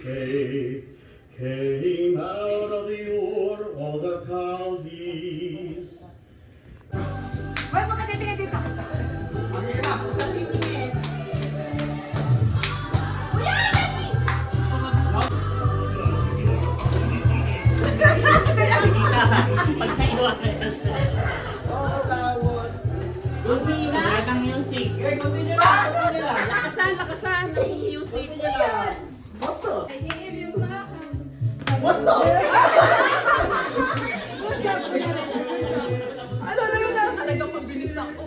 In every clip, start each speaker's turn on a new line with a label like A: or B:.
A: Cave came out of the ore of the Chaldees.
B: Hoy, magkatitingin dito.
C: Ang music. Lakasan ang music.
B: Ano na yun na? Talagang mabilis ako.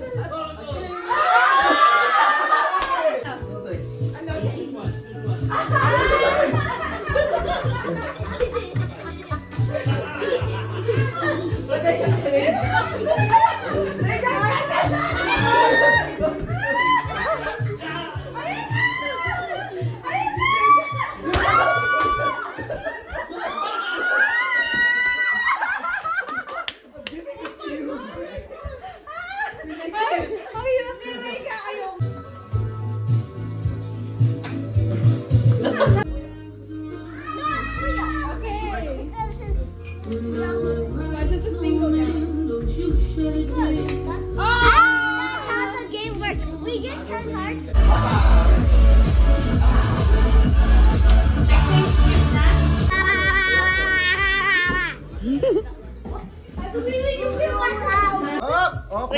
B: Ang hirap ni Rika kayo.
D: How the game works? We get 10 hearts. I believe we can do one house.
E: Up,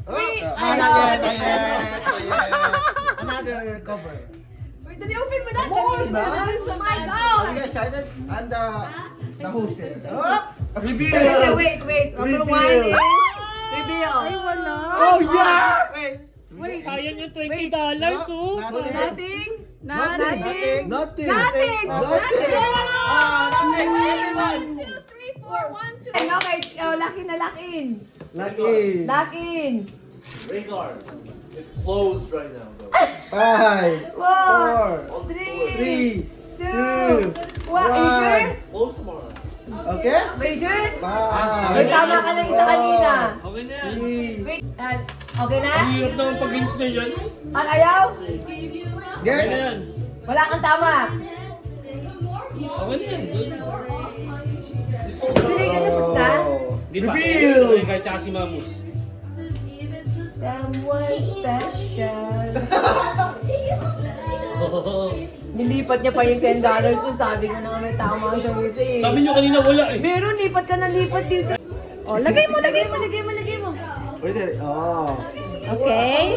C: Wait,
E: Another cover.
B: Wait, dali open mo na.
E: More ba?
D: Oh my God.
E: Are you excited? And the hostess. Up. Reveal.
B: Wait. Number
E: Reveal.
B: one is reveal. Ay, wala.
E: Oh yes!
B: Wait.
C: sayang yung $20, oh.
B: Nothing.
E: Nothing.
B: Nothing.
E: Nothing.
B: Nothing.
E: Nothing.
D: 1, 2, 3, 4, 1, 2.
B: Okay, laki na lakin.
E: Lucky.
B: Lakin.
A: Rhaegar, it's closed right now, though.
E: 5,
B: 1,
E: 4,
B: 3,
E: 3,
B: 2, 1.
E: 1.
B: Are you sure?
A: Closed tomorrow.
E: Okay?
B: Are you sure?
E: 5.
B: Wait, tama ka lang sa kanina.
C: Okay na yan.
E: 3.
B: Wait, okay na?
C: Ang hirap naman pag-games na yun.
B: Ang ayaw?
C: Okay na
E: Get?
C: yan.
B: Wala kang tama.
C: Okay na yan.
B: Sige, tapos na?
C: Di ba?
E: Reveal.
C: Kahit tsaka si Mamus.
B: Someone special. Nilipat niya pa yung $10 dun. Sabi ko na nga may tama siya kasi.
C: Sabi nyo kanina wala eh.
B: Meron, lipat ka na lipat dito. Oh, lagay mo.
E: Pwede. Oh.
B: Okay.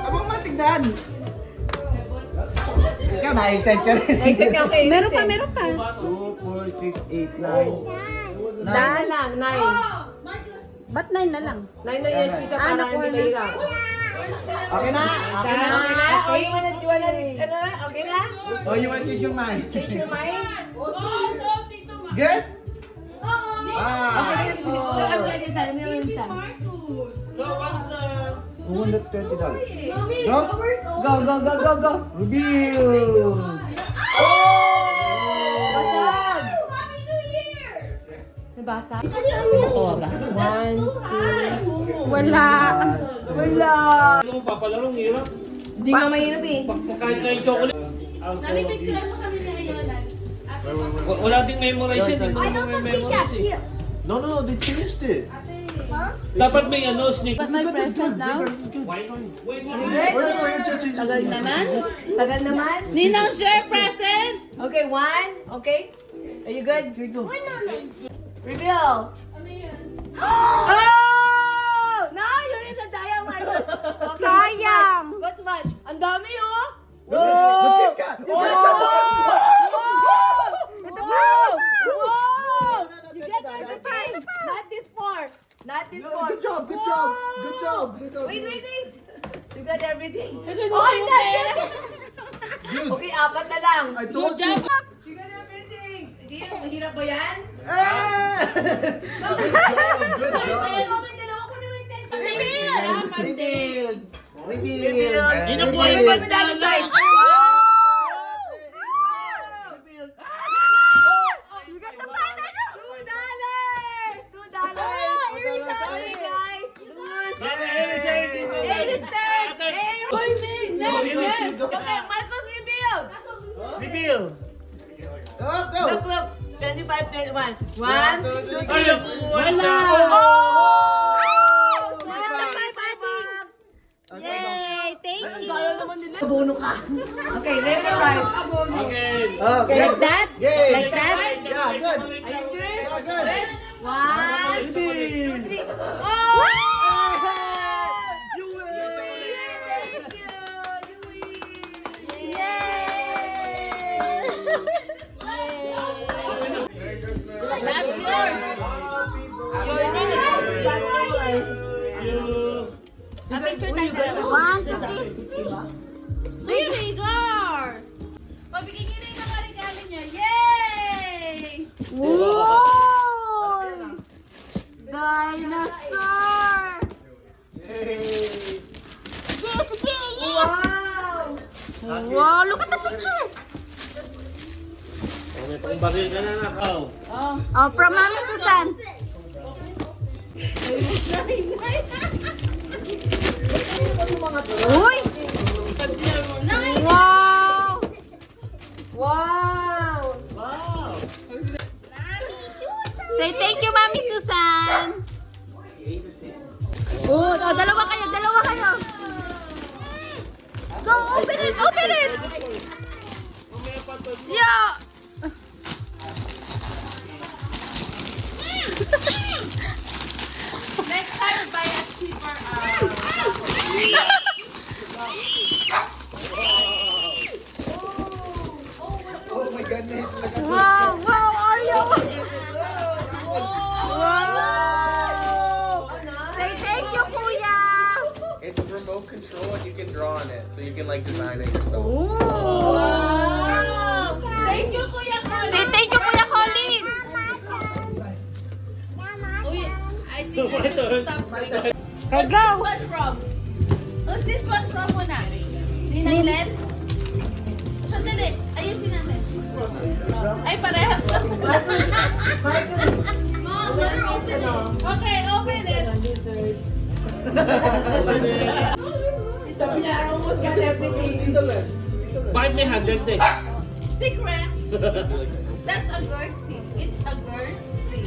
E: Abang matigdan. Ikaw na-excite ka rin.
B: Exit ka, okay.
D: Meron pa.
E: 2, 4, 6, 8, 9.
B: Daan lang, 9.
D: Ba't 9 na lang?
B: 9 na yes, isa para
D: nakuha
B: hindi
D: na.
B: mahirap.
E: Okay na? Okay na?
B: Okay na? O, you wanna, ano na? Okay na?
E: Oh, you want to change your mind?
B: Change your mind?
E: Good?
B: Okay, I'm
E: 5.
B: ready, Sam. I'm ready, Sam.
E: $220.
D: Mommy,
E: Go.
B: Go.
E: Reveal.
B: Basag!
D: Happy New Year!
B: Nabasag?
C: Oo ba?
B: 1, 2.
D: Wala.
B: Wala.
C: Ano mo papalarong hirap?
B: Hindi nga mahirap eh.
C: Pagkain ka yung chocolate. Wala ding memorize yan. Di mo
D: I don't think
C: memorize
D: that's
C: eh.
D: you.
A: No, they changed it.
C: Dapat may ano, snake.
D: My present now?
C: Wait.
B: Tagal naman? Tagal naman?
D: Ninang share present!
B: Okay, 1. Okay? Are you good? Reveal! Oh! No, you're in the diamond. Okay,
D: Sayang.
B: What's much? Ang dami oh!
E: The Kit Kat. Oh,
B: Ito pa! Wow! You get
E: Ito
B: the
E: pa.
B: Not this four. Not this four.
E: Good job.
B: Wow! Wait. You got everything. Oh, not Okay, 4 na lang.
E: I told you.
B: You got everything. See, mahirap ba yan?
E: Good job.
B: May dalawa ko na may tension.
E: Reveal.
C: Yun ang buhay
B: Reveal.
C: ng pantala.
B: You got the final. $2. Sorry, guys. Hey, Mister. Hey, boy, me. Okay, Marcos revealed.
E: Reveal. Up, go.
B: Look, look. 25, 21. 1, 2, 3.
C: Ay, nakuha siya.
B: Oh!
D: Where's the five adding? Yay! Thank you.
B: Abono ka. Okay, left and right.
C: Okay.
E: Okay.
D: Like that?
E: Yay.
D: Like that?
E: Yeah, good.
B: Are you sure?
E: Yeah, good.
B: 1, 2,
E: Reveal.
B: 3. Oh!
E: You win.
B: Thank you. You win.
D: That's yours.
B: A picture tayo.
D: 1, 2, 3.
B: Really, girl! Mabigyan niyo na yung mga regalo niya. Yay!
D: Whoa! Dinosaur!
E: Yay.
D: Yes, okay, yes!
B: Wow!
D: Wow, look at the picture!
C: Oh, may pangbaril ka na nakaw.
D: Oh, from Mami Susan. Uy! Wow!
B: Wow!
C: Wow.
D: Say thank you, Mami Susan. Oh, dalawa kayo, dalawa kayo. Go, open it, open it. Yeah.
B: Next time, buy a cheaper
E: Oh my goodness.
D: Wow, wow, Oreo. Wow. Say thank you, Kuya.
F: It's a remote control and you can draw on it, so you can like design it yourself.
B: Wow! Thank you, Kuya Colin.
D: Say thank you, Kuya Colin.
B: Uy, I think I should stop doing it.
D: Okay,
B: Who's
D: go.
B: this one from? Who's this one from muna? Ninang Len? Sandali, ayusin natin. Ay, parehas na. Okay, open it. Ito niya, almost got everything.
C: Bakit may 100 eh?
B: Secret. That's a girl thing. It's a girl thing.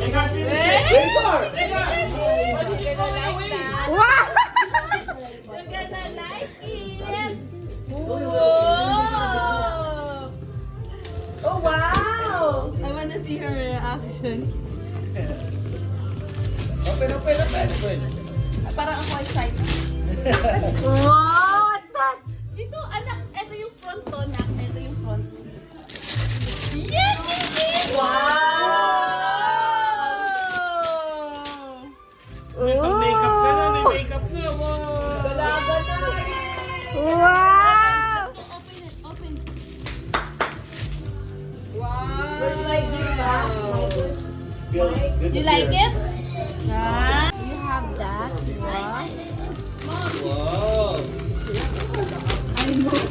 E: Victor.
B: You're gonna like that.
D: Wow.
B: You're gonna like it. Whoa. Oh, wow. I wanna see her reaction.
E: Open.
B: Parang ako excited.
D: Wow, what's that?
B: Ito, anak, ito yung front to, nak. Ito yung front. Yes, yes, wow!
C: May pang-makeup ka na, may makeup na. Wow.
B: Dalaga na.
D: Wow.
B: Open it, open it. Wow! You like it? Ah.
D: You have that.
C: Wow.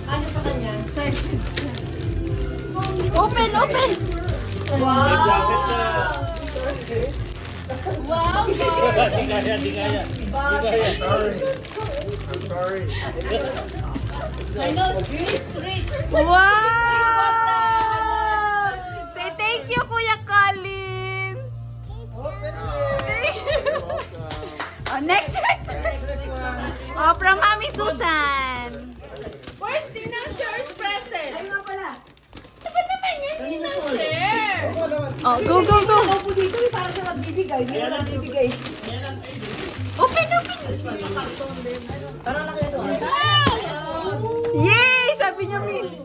B: Ano sa kanya?
D: Open, open.
C: May jacket na.
B: Wow,
C: Di kaya, di kaya. Di kaya.
F: I'm sorry.
B: I know, it's rich.
D: Wow. Say thank you, Kuya Colin. Oh, next. Oh, from Mami Susan.
B: Where's Ninang Cher's present? Ay, nga pala. Diba naman yan, Ninang Cher?
D: Oh, go, go, go.
B: Opo dito, parang siya magbibigay. Hindi na magbibigay.
D: Open, open.
B: Parang laki ito.
D: Yay! Sabi niya, Min.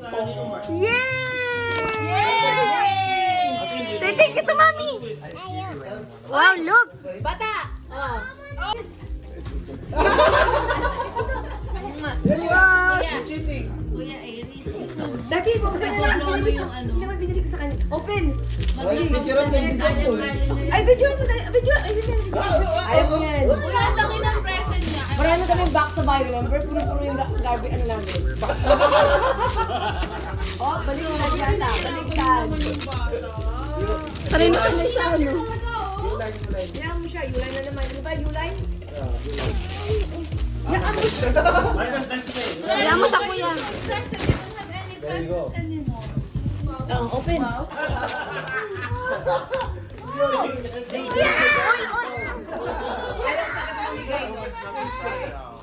D: Yay!
B: Yay!
D: Say thank you to Mami. Wow, look.
B: Bata! Oh.
D: Wow.
B: Kuya Iris. Dati, pagkakalo mo yung ano. Hindi naman binili ko sa kanya. Open! Ay, video mo tayo. Video! Ay, video! Ayaw mo yan. Kuya, ang laki ng present niya. Marami kami back to buy, remember? Puro-puro yung garbage, ano namin. Oh, baliktad yata. Baliktad.
D: Tarin na ano siya, ano?
B: Kailangan mo siya. Yulay na naman. Ano ba, Yulay?
D: Kaya mo sa kuya.
B: Expected, you don't have anything.
A: There you go.
B: anymore.
G: Open.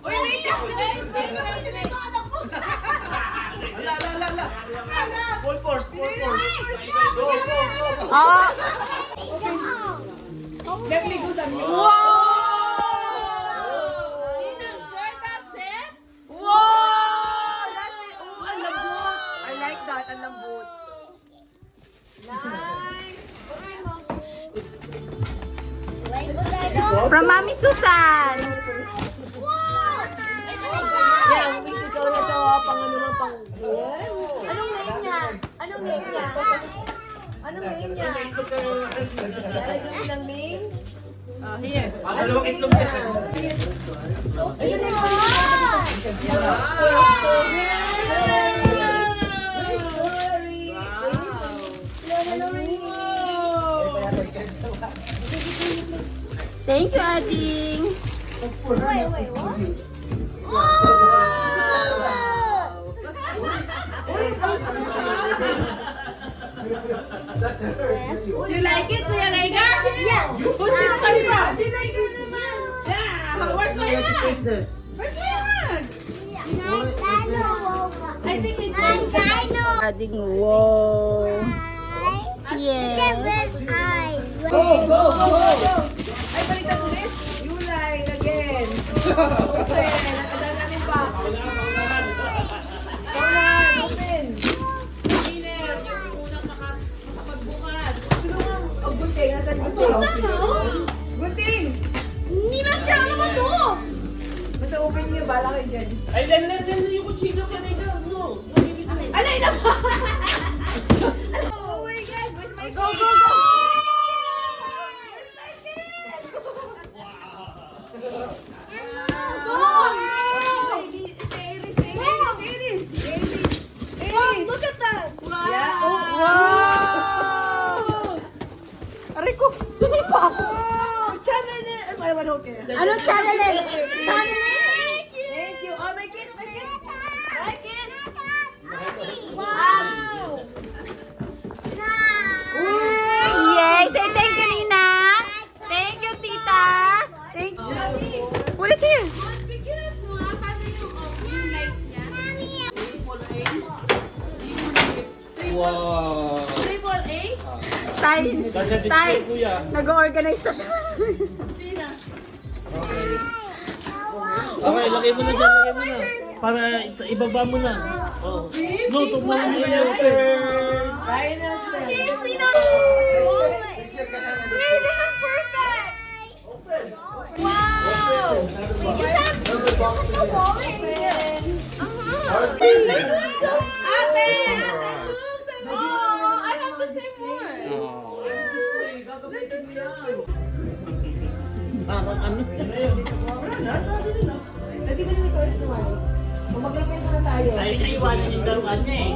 B: Uy, wait lang. Wait.
A: Full force, full force. Go, go, go.
E: Let me do the
B: Ninang sure that's it?
G: Wow! Ang lambot. I like that. Ang lambot.
D: From Mami Susan.
G: Yan, ikaw na to. Pang ano man pang... Anong name niya? Anong name niya? Anong name niya? Lalagyan mo ng name?
B: Here.
C: Dalawang itlog yan.
G: Ayun na
D: Thank you, Ading. Wait, what?
B: You like it, Kuya Rhaegar?
D: Yeah.
B: Who's this one from?
D: Yeah.
B: Yeah. Where's my hand? Where's my hand? I think it's
D: Ading, wow. Yes.
G: Go, go, go, go! Ay, balikan ulit. Yulay, again. Open. Nakadaan namin pa. Open.
B: Winner. Yung unang makapagbukas.
G: Sino nga? Oh, Gunting. Nasaan Gunting? Gunting!
D: Hindi na siya. Ano ba to?
G: Basta open niyo. Bala kayo dyan.
C: Ay, lan yung kutsino ka na ikaw. No.
G: Alay na ba? Oh my God! Where's my
D: Go, go, go. Look at that.
G: Wow!
D: Aray ko, sinipa ako.
G: Oh, channel na! Ano ba okay?
D: Anong channel eh? Channel eh?
G: Thank you! Oh, my kiss! My kiss! My kiss!
D: Wow! Yay! Say thank you, Nina. Thank you, Tita. Thank you. Put it here.
B: Picture mo nga. Paano yung light niya?
C: Wow.
B: Triple A?
D: Tay,
C: Ganda
D: Tay,
C: display, kuya.
D: nag-organize na siya.
B: Sino?
C: Okay, lagay mo na dyan, lagay mo na. Para ibaba mo na. Oh. No, tumulong mo na yung
B: Ate! Oh, I have the same one. This is so cute.
G: Hindi ko na ikaw ito, Mari. Maglapit na tayo.
C: Ay, naiwanan yung daruan niya eh.